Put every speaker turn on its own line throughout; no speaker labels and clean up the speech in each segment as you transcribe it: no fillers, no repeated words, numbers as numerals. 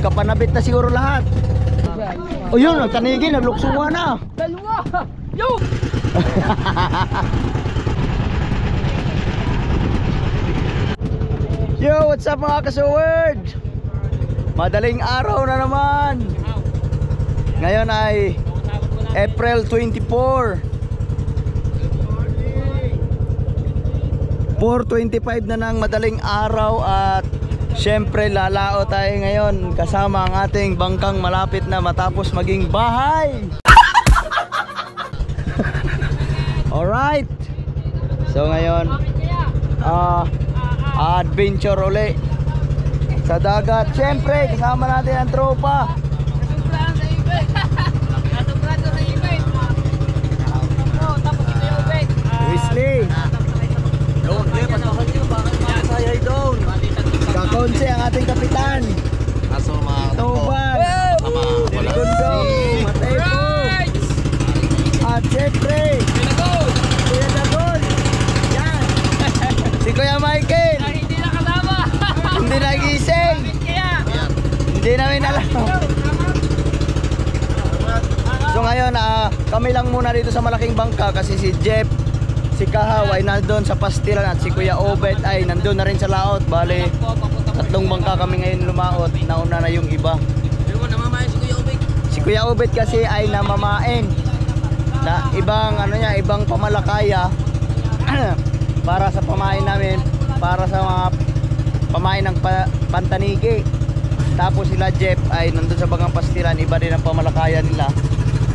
Magkapanabit na siguro lahat. O yun, nagtanigi, nagluksuwa na.
Dalawa! Yo!
Yo, what's up mga kasuword? Madaling araw na naman. Ngayon ay April 24, 4:25 na ng madaling araw. At syempre lalao tayo ngayon kasama ang ating bangkang malapit na matapos maging bahay. Alright. So ngayon adventure uli sa dagat. Syempre kasama natin ang tropa. Wesley Kakonse ang ating kapitan. Toban Deligundo Matepo. At syempre Kuya Dagon. Yan. Si Kuya Michael.
Hindi na kasama.
Hindi nagising. Hindi namin alam. So ngayon kami lang muna dito sa malaking bangka kasi si Jeff, si Kahaw ay nandun sa pastilan at si Kuya Obet ay nandun na rin sa laot. Bale, tatlong bangka kami ngayon lumaot. Nauna na yung iba. Si Kuya Obet kasi ay namamain na ibang ibang pamalakaya para sa pamain namin, para sa mga pamain ng pantanigi. Tapos sila Jeff ay nandun sa bagang pastilan, iba din ang pamalakaya nila.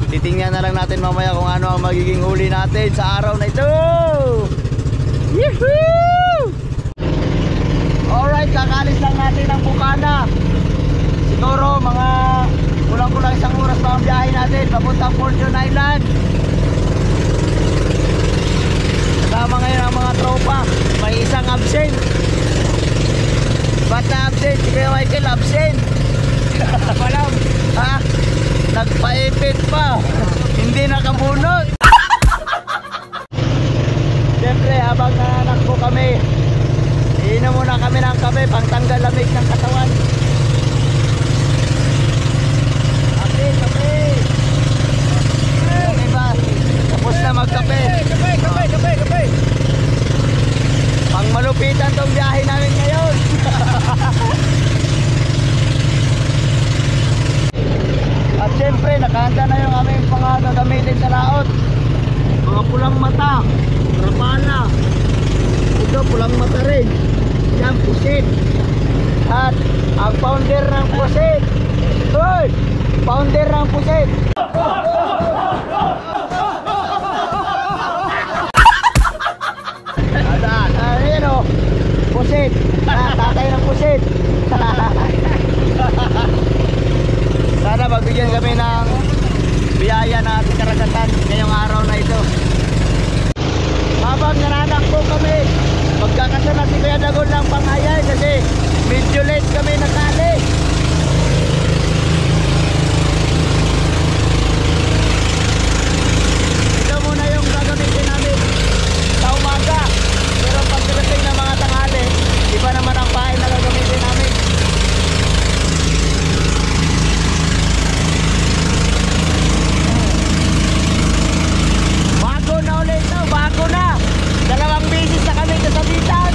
Titingnan na lang natin mamaya kung ano ang magiging huli natin sa araw na ito. Yehoo! Alright, kakalis lang natin ng Bukana. Siguro mga kulang-kulang isang oras pa ang biyahe natin papuntang Fortune Island. Kasama ngayon ang mga tropa. May isang absent. Ba't na absent? Si Kuya Michael absent. Walang ha? Nagpaipit pa. Hindi nakabunot. Siyempre habang nananakbo kami, iinom muna kami ng kape pang tanggal lamig ng katawan. Kape. Yung iba tapos na magkape. Kape. Pang malupitan tong biyahe namin ngayon. At syempre nakahanda na yung aming gagamitin sa laot. Mga pulang mata, rapala. Ito pulang mata rin. Yan, pusit. At ang founder ng pusit. Hoy! Founder ng pusit. Ayan o, pusit. Tatay ng pusit. Sana magbigyan kami ng biyaya na ating karagatan ngayong araw na ito. Habang nananakbo kami, magkakasama si Kuya Dagon ng pangayay kasi medyo late kami nakali. Ito muna yung gagamitin namin sa umaga. Pero pagdating ng mga tanghali, iba naman ang pain na gagamitin namin. Bago na. Dalawang beses na kami kasabitan.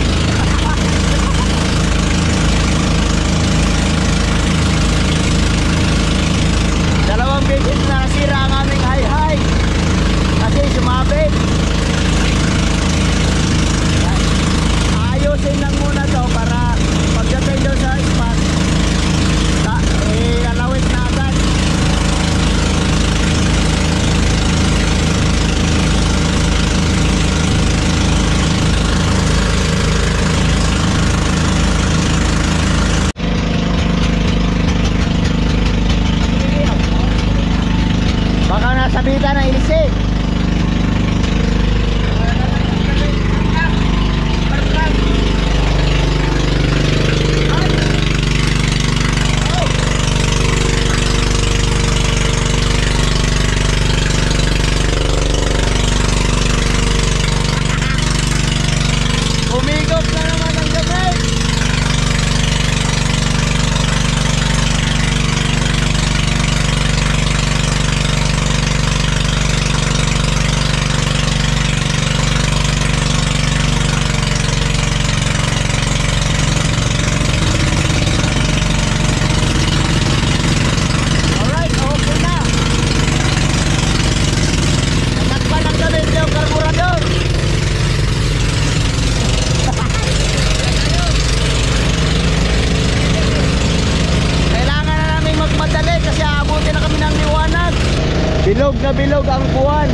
na bilog ang buwan.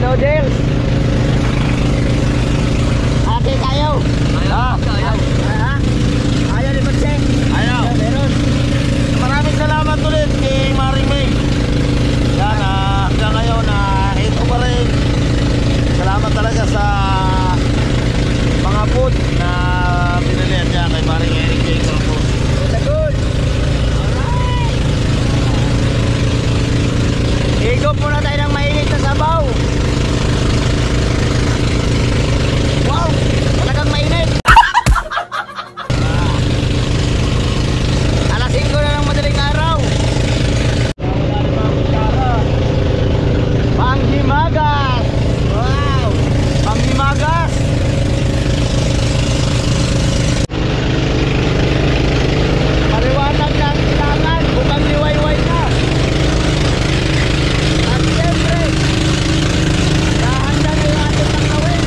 Noodles. Ate tayo. Ayaw ni Pagse.
Ayaw.
Meron.
Maraming salamat ulit kay Maring May. Yan, hanggang ngayon, ito pa rin. Salamat talaga sa mga food na pinilihan niya kay Maring Eric J. Campos.
Good. Higop muna tayo ng mainit na sabaw. Wow! Talagang mainit. Alas 5 na ng madaling araw. Panghimagas. Wow! Panghimagas. Paliwanag na ang kailangan. Bukang liwayway na. At siyempre, kahanda na yung ating pangawin.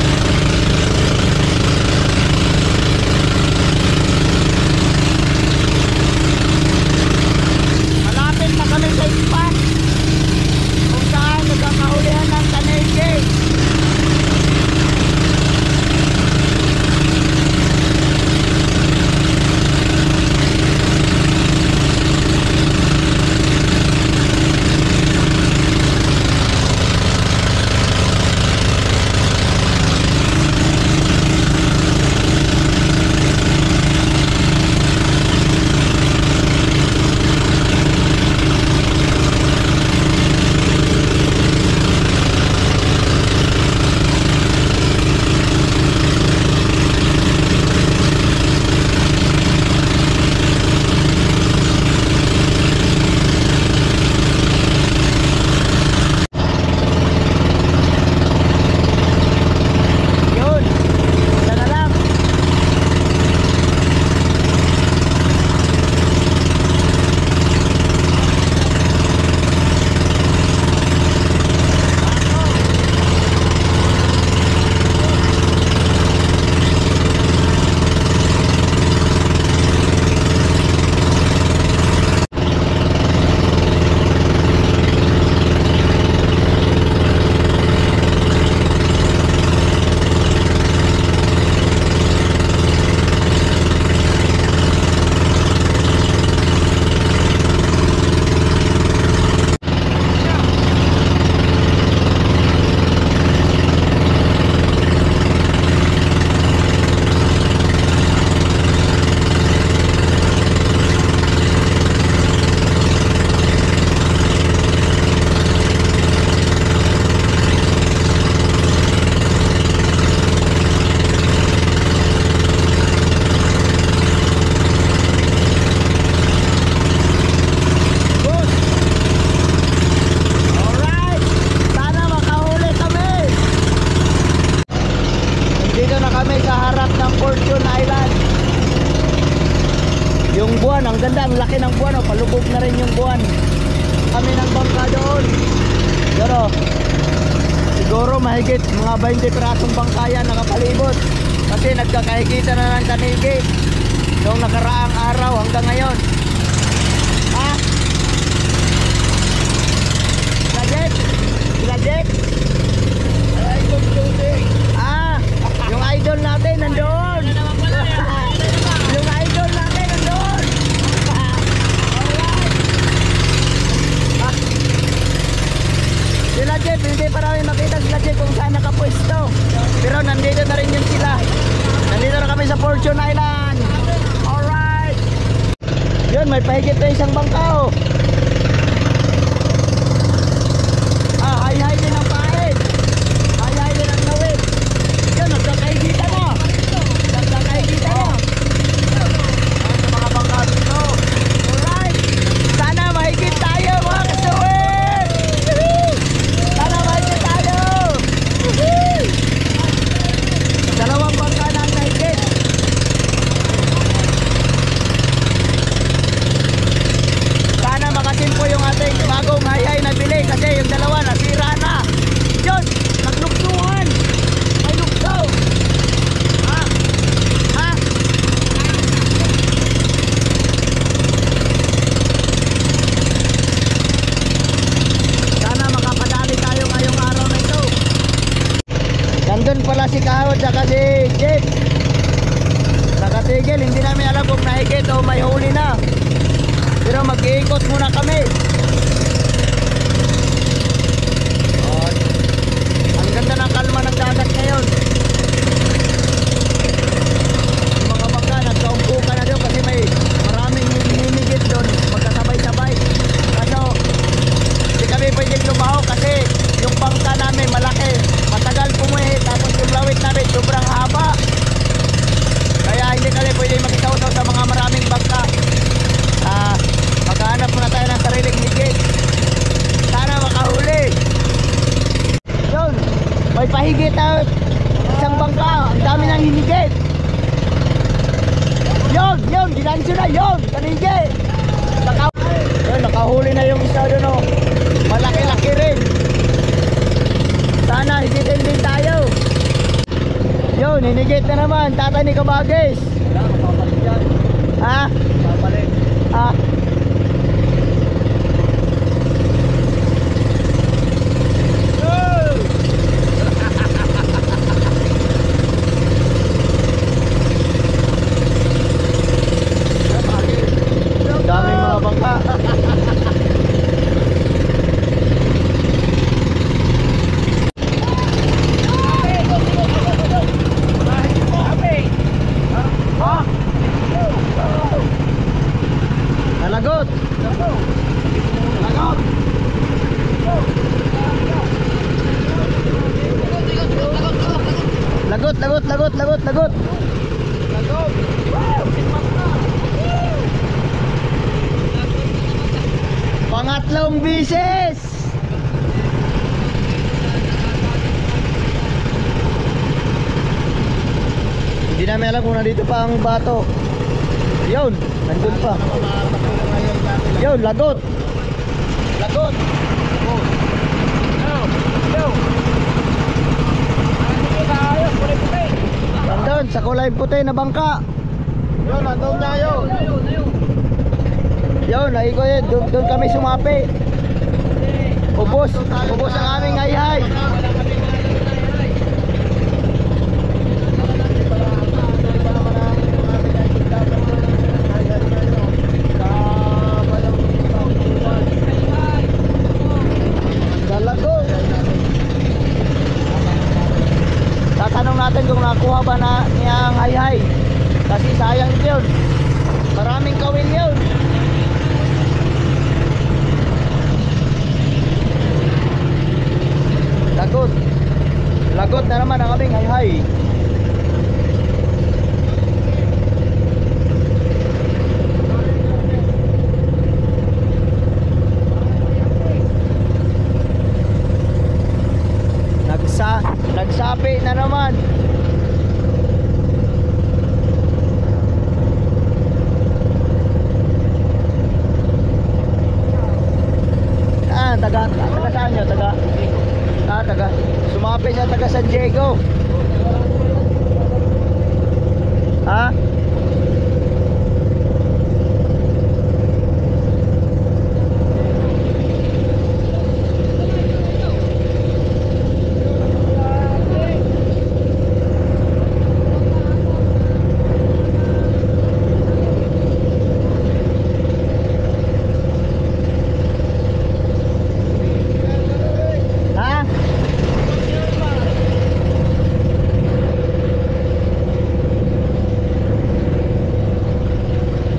Malapit na kami sa spot kung saan nagkakahulihan ng taneke. Yun, isa na lang. Good. Alright, sana makahuli kami. Nandito na kami sa harap ng Fortune Island. Yung buwan, ang ganda, ang laki ng buwan, palubog na rin yung buwan. Kami ng bangka doon. Pero siguro mahigit mga 20 pirasong bangka yan nakapalibot. Kasi nagkakahigita na ng tanigi noong nakaraang araw hanggang ngayon. Ha? Gadget? Gadget? Yung idol natin nandoon. Yung idol natin nandoon. Alright. Sila Jeff, hindi pa namin makita sila Jeff kung saan nakapwesto. Pero nandito na rin yun sila. Nandito na kami sa Fortune Island. Alright. Yun, may pahigit na isang bangka oh. Hay-hay din ang pain. Hay-hay din ang nawid. Yun, nagkakahigita na. Nagkakahigita na. Sa mga bangka dito. Alright. nandun pala si Kahawad saka si Jeep. Nakatigil, hindi namin alam kung nahigit o may huli na. Pero mag-iikot muna kami. Oh, ang ganda ng kalma ng dagat ngayon. Yung mga bangka nagkaumpukan na doon kasi may maraming hinigit doon. Magkasabay-sabay. Kaso hindi kami pwedeng lumaho kasi yung bangka namin malaki. Matagal pumuhi. Tapos yung lawit namin sobrang haba. Kaya hindi kami pwedeng makitaw-taw sa mga maraming bangka. Maghahanap muna tayo ng sariling higit. Sana makahuli. Yun, may pahigit na isang bangka. Ang dami ng hinigit. Yun, ginansyo na yun. Kanigit. Nakahuli na yung isa doon, oh. Malaki-laki rin. Sana higitin din tayo. Yun, hinigit na naman. Tatay ni Kabagis.
Wala, mapapalit yan.
Ha?
Mapapalit.
Ah. Daming mga bangka. Nalagot. Lagot. Pangatlong bisis. Hindi namin alam kung nandito pa ang bato. Yun, nandun pa. Yun, lagot. Nandun, sa kulay puti na bangka.
Yun, nandun na yun.
Yun, naiko yun. Doon kami sumapi. Ubos ang aming hayhay. Dalago. Tatanong natin kung nakuha ba na niya ang hayhay. Kasi sayang yun. Maraming kawil yun. Lagot na naman ang aming hayhay. Nagsapi na naman. Taga saan nyo? Taga sumapi siya, taga San Diego. Ha?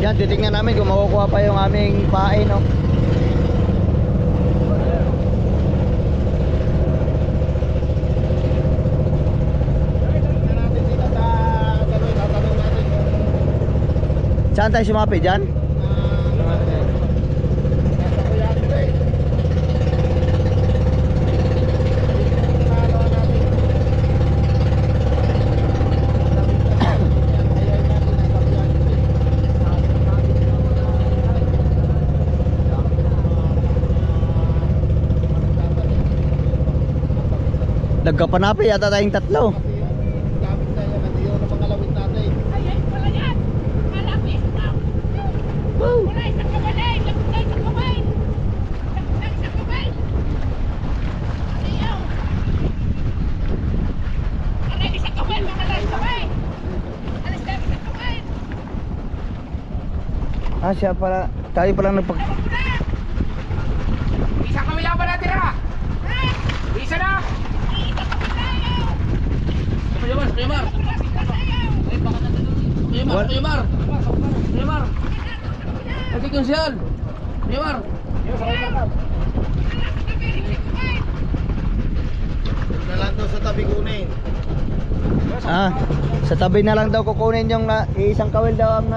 Yan, titignan namin kung makukuha pa yung aming pain, no? Saan tayo sumapi? Dyan? Nagkapanapi yata tayong tatlo. Ah, siya pala. Tayo palang nagpag...
Isa kami lang ba natira? Isa na! Kuya Mar, Kuya Mar! Ay, baka natin doon. Kuya Mar, Kuya Mar! Kuya Mar! Natik yung siyal! Kuya Mar!
Na lang daw sa tabi kunin.
Ah, sa tabi na lang daw kukunin yung isang kawil daw ang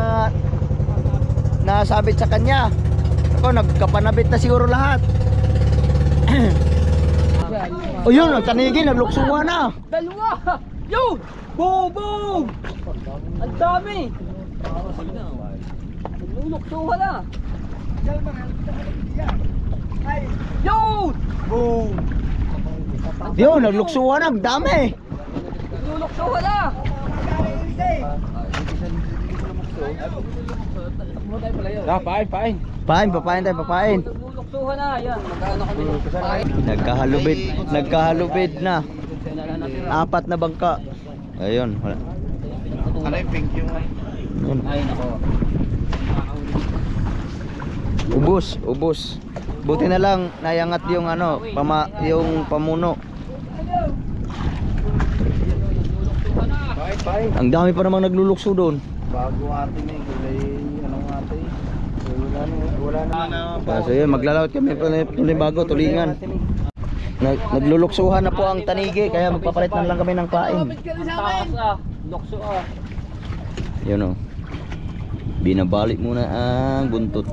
nasabit sa kanya. Ako, nagkapanabit na siguro lahat. O yun, tanigi, nagluksuwa na.
Dalawa! Yo! Boom! Ang dami! Nagluluksuhan na! Yo!
Boom!
Yun, nagluksuwa na, ang dami.
Nagluluksuhan na! Pain!
Papain tayo, papain.
Nagluluksuhan na! Yan, magkano kami?
Nagkahalubid na. 4 na bangka. Ayun, wala.
Ano yung pink yung...
Yun.
Ay, nako.
Ubos. Buti na lang nayangat yung yung pamuno. Ang dami pa namang naglulukso doon.
Bago atin eh, kulay anong atin eh. Wala na.
So yun, maglalawat kami tuloy bago, tulingan. Nagluluksuhan na po ang tanigi, kaya magpapalit na lang kami ng pain.
Taas ah! Lukso ah!
Yun o. Binabalik muna ang buntot.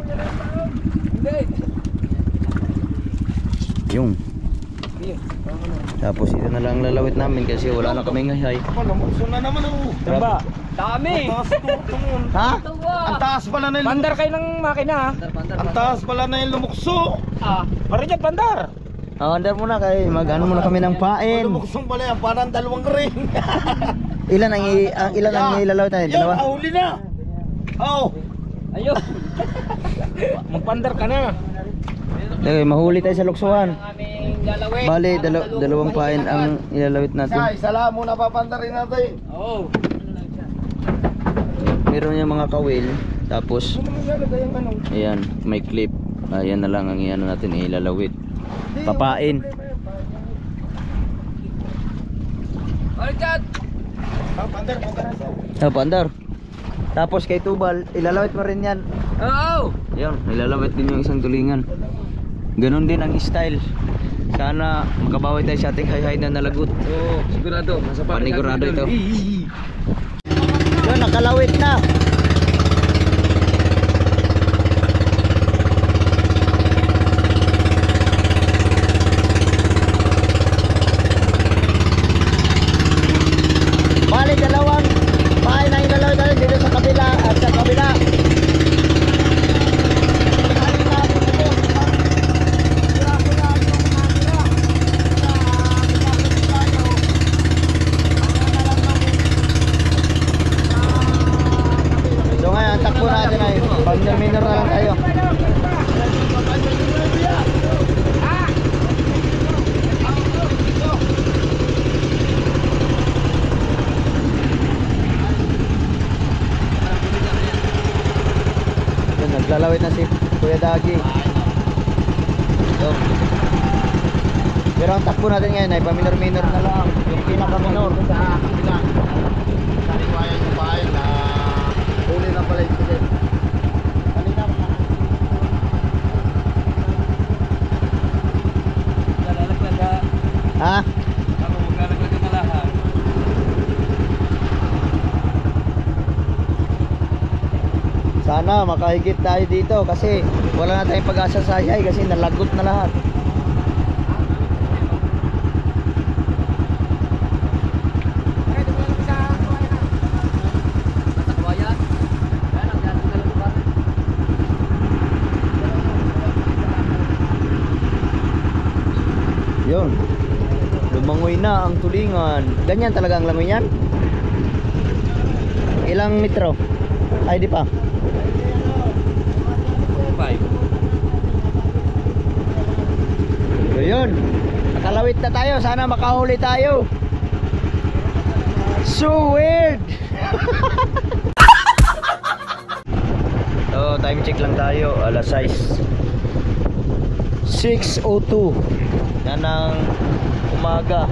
Yung. Tapos ito na lang lalawit namin kasi wala na kaming hayay.
Lumukso na naman oh.
Diba?
Dami!
Ha?
Ang taas pala na yung...
Bandar kayo ng makina.
Ang taas pala na yung lumukso.
Ah, Marinat bandar.
Andar muna kay mag-ano muna kami ng pain.
Lumuksong pala yan, parang 2 ring.
Ilan ang ilalawit natin?
Yun,
Dalawa?
ahuli na. Oh.
Ayun. Magpandar ka na.
Okay, mahuli tayo sa luksuhan.
Aming lalawin.
Bali, dalawang pain ang ilalawit natin.
Isa lang muna papandarin natin.
Oo.
Meron yung mga kawil. Tapos, ayan, may clip. Ayan na lang ang iano natin, ilalawit. Papain.
Marinat!
Pandar. Tapos kay Tubal, ilalawit mo rin yan.
Oo!
Ayun, ilalawit din yung isang tulingan. Ganon din ang style. Sana makabawi tayo sa ating hay-hay na nalagot.
Oo, sigurado.
Panigurado ito. Yun, nakalawit na. Bali, dalawang bahay na ilalawit natin dito sa kabila at sa kabila. So ngayon, ang takbo natin ay pag-minor na lang tayo. Yun, naglalawit na si Kuya Dagi. So, pero ang takbo natin ngayon ay paminor-minor na lang. Yung pinaka-minor.
Kaliwayan yung bahay na huli na pala yung pilit. Kanina mga
Lalaglag
Ha?
ako maglalaglag na lahat.
Sana makahigit tayo dito kasi wala na tayong pag-asa sa hayay kasi nalagot na lahat. Yun. Lumangoy na ang tulingan. Ganyan talaga ang langoy niyan? Ilang metro? Ay di pa.
5.
So yun. Nakalawit na tayo. Sana makahuli tayo. So weird. So, time check lang tayo. Alas 6:02. Yan ang umaga.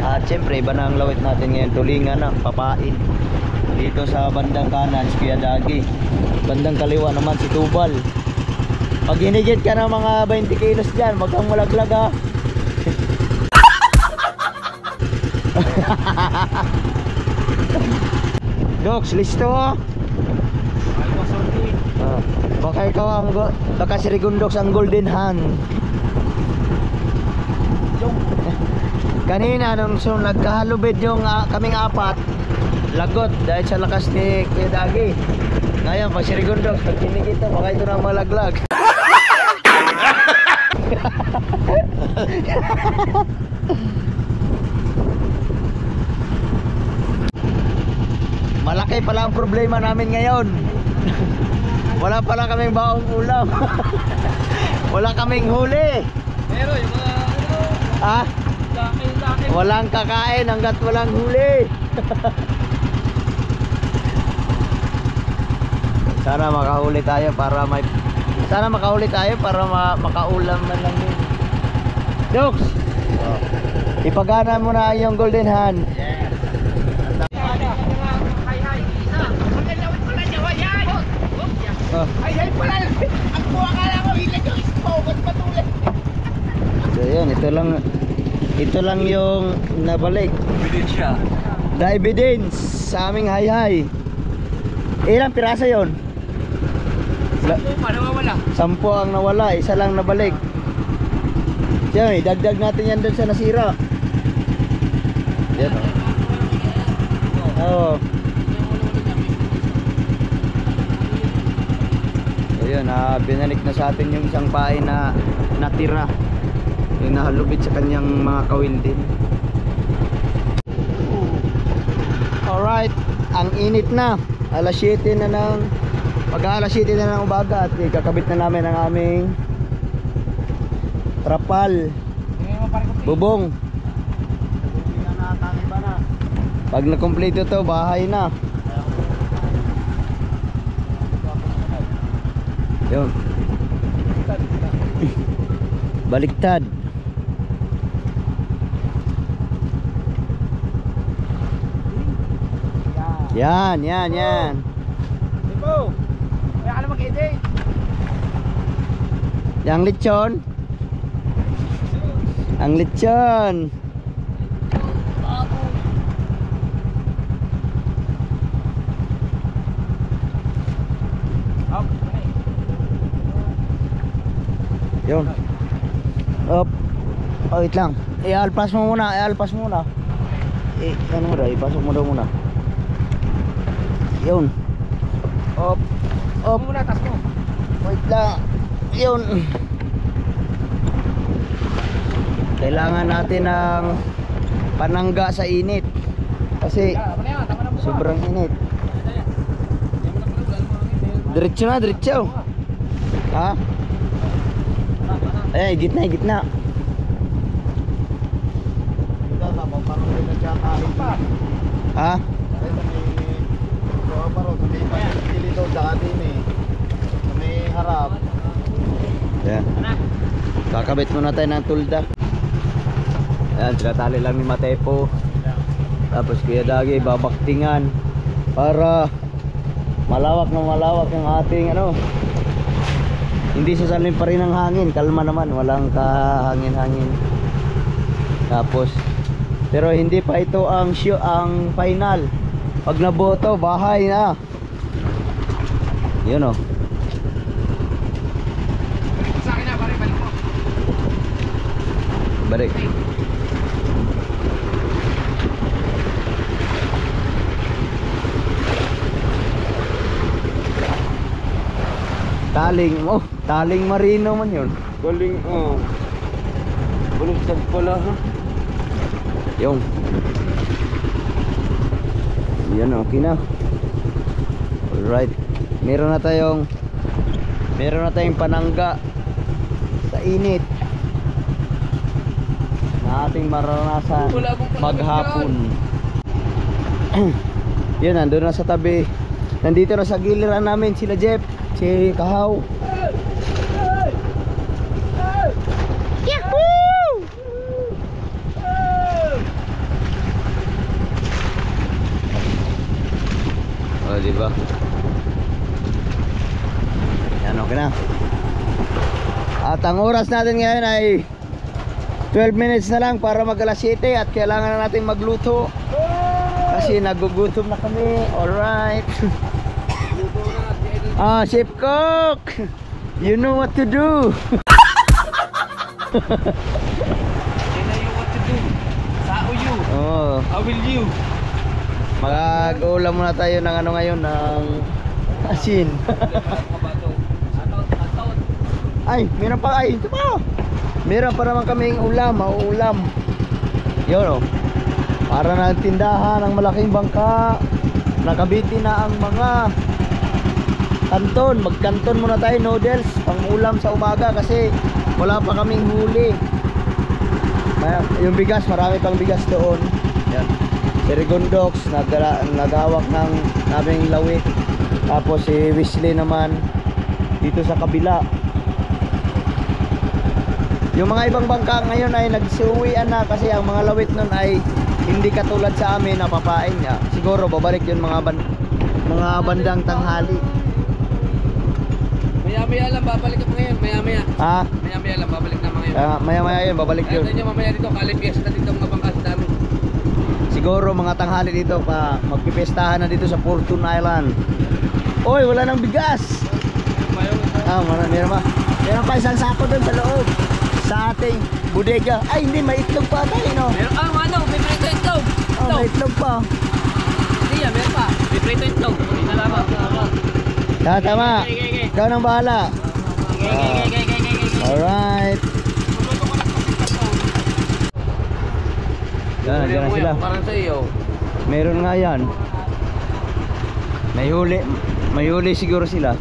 At syempre, iba na ang lawit natin ngayon. Tulingan na, papain. Dito sa bandang kanan, si Kuya Dagi. Bandang kaliwa naman, si Tubal. Pag hinigit ka ng mga 20 kilos dyan, wag kang malaglag ha. Docs, listo ha? Baka ikaw ang baka si Rigundox ang golden hand. Kanina nung nagkahalubid yung kaming apat, lagot dahil sa lakas ni Kuya Dagi. Ngayon pag si Rigundox pag tinigit na, baka ito na malaglag. Malaki pala ang problema namin ngayon. Wala pala kaming baong ulam. Wala kaming huli.
Pero yung mga
Ha?
laki.
Walang kakain hanggat walang huli. Sana makahuli tayo para makaulam man lang yun. Doks, ipagana mo na yung golden hand. So yun, ito lang yung nabalik.
Ebidensya.
The evidence sa aming hayhay. Ilang piraso yun?
Nawawala.
10 ang nawala, isa lang nabalik. Siya, idagdag natin yan doon sa nasira. Yan o. Oo. Ayun, binalik na sa atin yung isang pain na natira. Yung nahalubid sa kanyang mga kawindin. Alright, ang init na. Alas 7 na ng alas 7 na ng umaga at kakabit na namin ang aming trapal bubong. Pag na-complete ito, bahay na. Yun. Baliktad. Yan.
Ipo. Kaya ka na mag-edit.
Yang lechon. Ang lechon. Yun. Up. Oh, wait lang. I-alpas mo muna. Ano mo daw? Ipasok mo daw muna. Yun. Up.
Muna, tas mo.
Wait lang. Yun. Kailangan natin ng panangga sa init. Kasi sobrang init. Diretso na, diretso. Ha? Eh, gitna. Ha? Yan. Kakabit muna tayo ng tulda. Yan, tinatali lang ni Matepo. Tapos Kuya Dagi babaktingan para malawak ang ating hindi sasalin pa rin ang hangin. Kalma naman, walang kahangin-hangin. Tapos pero hindi pa ito ang final. Pag naboto, bahay na. Yun o.
Sa akin na, balik mo.
Balik. Taling marino man yun.
Galing, bulugsag pala, ha?
Yung. Yan, okay na. Alright. Meron na tayong panangga sa init na ating maranasan maghapon. Yun, nandun na sa tabi. Nandito na sa giliran namin sila Jeff. si Kahaw. Yahoo! Oh, di ba? Yan, okay na. At ang oras natin ngayon ay 12 minutes na lang para mag alas 7 at kailangan na natin magluto. Kasi nagugutom na kami. Alright. Chef Cook, you know what to do. Oh.
How will you?
Mag-ulam muna tayo ng ano ngayon, ng asin. Ay, meron pa, ay, ito pa. Meron pa naman kaming ulam, mauulam. Yun, oh. Para ng tindahan ng malaking bangka. Nakabiti na ang mga kanton. Magkanton muna tayo, noodles, pang ulam sa umaga kasi wala pa kaming huli. Yung bigas, marami pang bigas doon. Yan. Si Rigondox, nagawak ng naming lawit. Tapos si Wesley naman dito sa kabila. Yung mga ibang bangka ngayon ay nagsuwian na kasi ang mga lawit nun ay hindi katulad sa amin na papain niya. Siguro babalik yun mga bandang tanghali.
Maya-maya lang babalik ako ngayon, maya-maya.
Ha?
Maya-maya lang babalik na ngayon.
Maya-maya yun, babalik yun.
Ayun nyo mamaya dito, kalipiesta dito mga bangkas dami.
Siguro mga tanghali dito pa magpipestahan na dito sa Fortune Island. Oy, wala nang bigas. Meron pa. Meron pa isang sako doon sa loob. Sa ating bodega. Ay, hindi, may itlog pa tayo, no?
Meron, may prito itlog.
May itlog pa.
Hindi yan, meron pa. May prito itlog. Hindi na lamang.
Tama. Ikaw nang bahala. Alright. Yan, nandiyan na sila.
Parang sa iyo.
Meron nga yan. May huli siguro sila.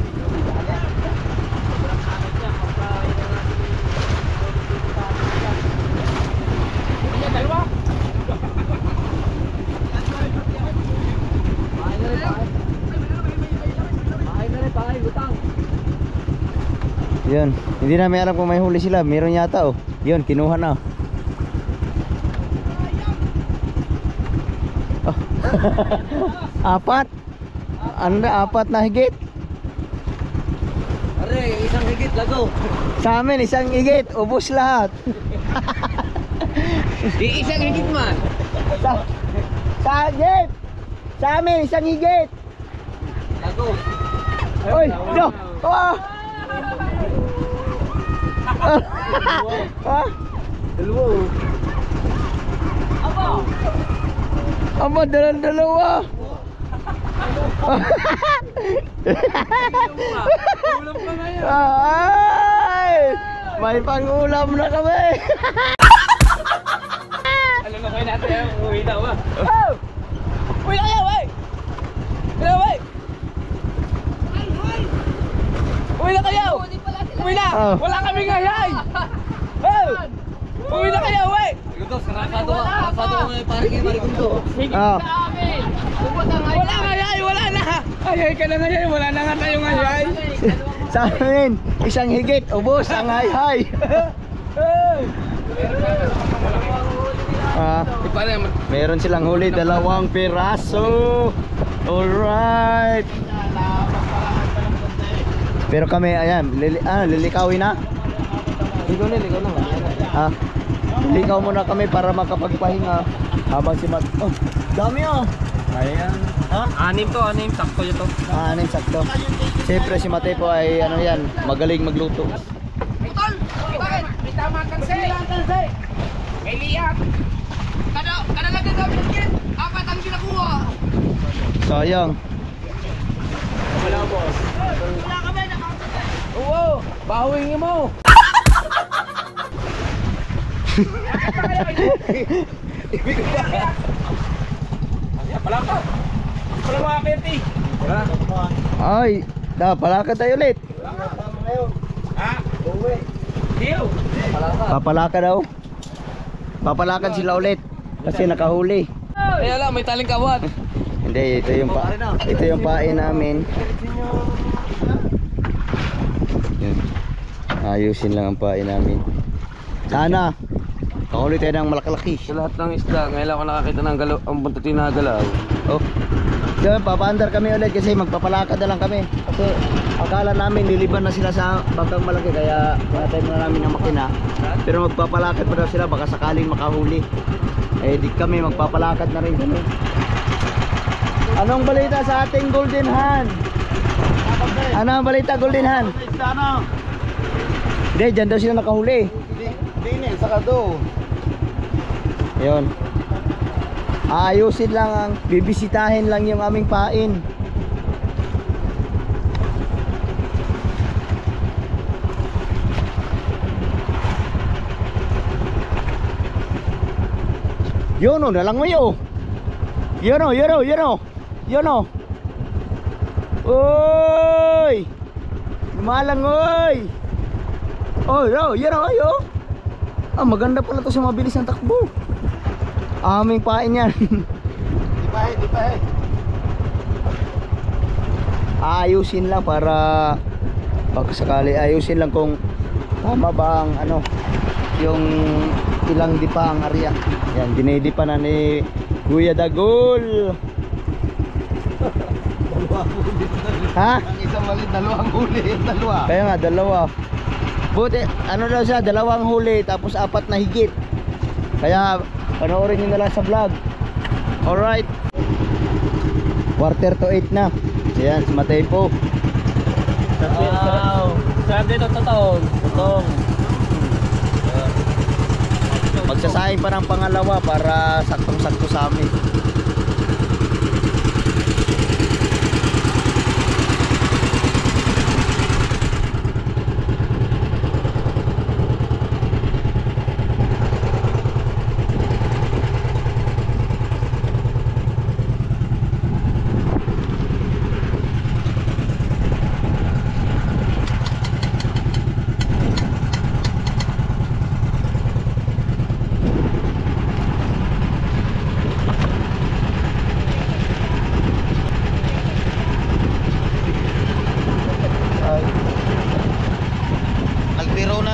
Yun, hindi namin alam kung may huli sila. Meron yata, oh. Yun, kinuha na. Oh. Apat? Ano na, apat na higit?
Are, isang higit lago.
Sa amin, isang higit. Ubus lahat.
Isang higit man.
Sa higit. Sa amin, isang higit.
Lago.
Oy, no. Oh.
Dalawa.
Aba, dalawa.
Ulam pa na yan.
Ay! May pang-ulam na kami.
Alam na kayo natin yung uwi daw ba?
Oh!
Uwi na kayo, wey! Uwi na, wey! Uwi na kayo! Uwi na!
Oh.
Wala kaming hayay! Oh! Uwi na kayo, wey! Sarapado ko ngayon parang kayo marigundo.
Oh.
Wala hayay! Wala na! Hayay ka na ngayon! Wala na nga tayong hayay!
Sa amin, isang higit. Ubos ang hay-hay. Meron silang huli, 2 piraso. Alright. Pero kami, ayan, lilikawin na.
Ligaw na nga.
Likaw muna kami para makapagpahinga habang si Mag... Oh, dami oh. Ayan.
Anim sakto yun to.
Anim sakto. Siyempre si Mateo po ay ano yan, magaling magluto.
Tol! Bakit? May tama kansay! May liyak! Kada lang din kami ng apat ang ginakuha!
Sayang.
Wala boss. Wala kami nakakasay! Oo! Bahuwing mo! Ibig ko ba? Wala ka! Wala mga peti! Wala!
Ay, palakad tayo ulit.
Ha? Uwi! Deal!
Papalakad daw. Papalakad sila ulit kasi nakahuli.
Kaya lang, may taling kawat.
Hindi, ito yung pain namin. Ayusin lang ang pain namin. Sana makahuli tayo ng malaki-laki.
Sa lahat ng isda, ngayon lang ako nakakita ng ang buntutin na galaw.
Oh. Diyan, papaandar kami ulit kasi magpapalakad na lang kami. Kasi akala namin niliban na sila sa bangkang malaki kaya patay na namin ng makina. Pero magpapalakad pa daw sila baka sakaling makahuli. Eh di kami magpapalakad na rin kami. Anong balita sa ating Golden Hand? Ano ang balita Golden Hand? Hindi, dyan daw sila nakahuli.
Dini, saka do.
Ayun. Ayusin lang ang bibisitahin lang yung aming pain. Yun o, nalang mo yun. Yun o, yun o, yun o. Yun o. Uy! Lumalang oy! Oh, yun o, yun o. Ah, maganda pala to sa mabilis ng takbo. Aming pain yan.
Di pa eh.
Ayusin lang para baka sakali ayusin lang kung tama ba ang ano yung ilang dipa ang area. Yan, dinidipa na ni Kuya Dagol. Ha?
Ang isang malit, dalawang huli. Dalawa.
Kaya nga, dalawa. Buti, ano daw siya, dalawang huli tapos 4 na higit. Kaya panoorin nyo na lang sa vlog. Alright. 7:45 na. Ayan, si Matay po.
Wow! Saan dito totong? Totong.
Magsasayang pa ng pangalawa para saktong-sakto sa amin.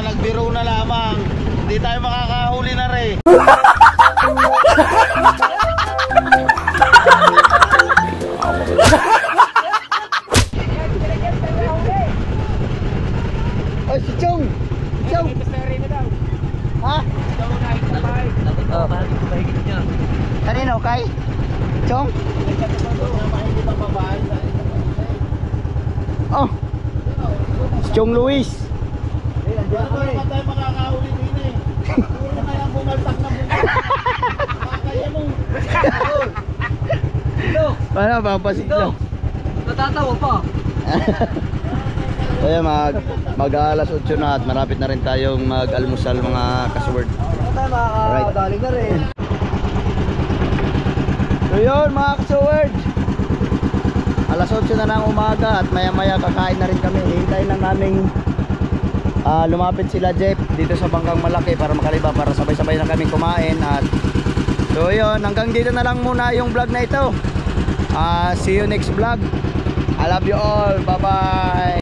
Nagbiro na lamang. Hindi tayo makakahuli na rin.
Oy, si Chong! Chong! Ha?
Oh, mahigit niya.
Kanino, kay? Chong? Oh! Si Chong Luis!
Ano naman tayo makakahuli din eh. Puro na lang bumaltak na bumaltak. Kaya mo.
Paano ba? Pasiglo?
Natatawa pa.
Kaya mag-alas 8 na at marapit na rin tayong mag-almusal mga kasword. Right.
Daling na rin.
So yun mga kasword, alas 8 na ng umaga at maya maya kakain na rin kami. Hintayin lang namin lumapit sila Jeff dito sa bangkang malaki para makaliba para sabay-sabay na kami kumain. At so yun, hanggang dito na lang muna yung vlog na ito. See you next vlog. I love you all. Bye bye.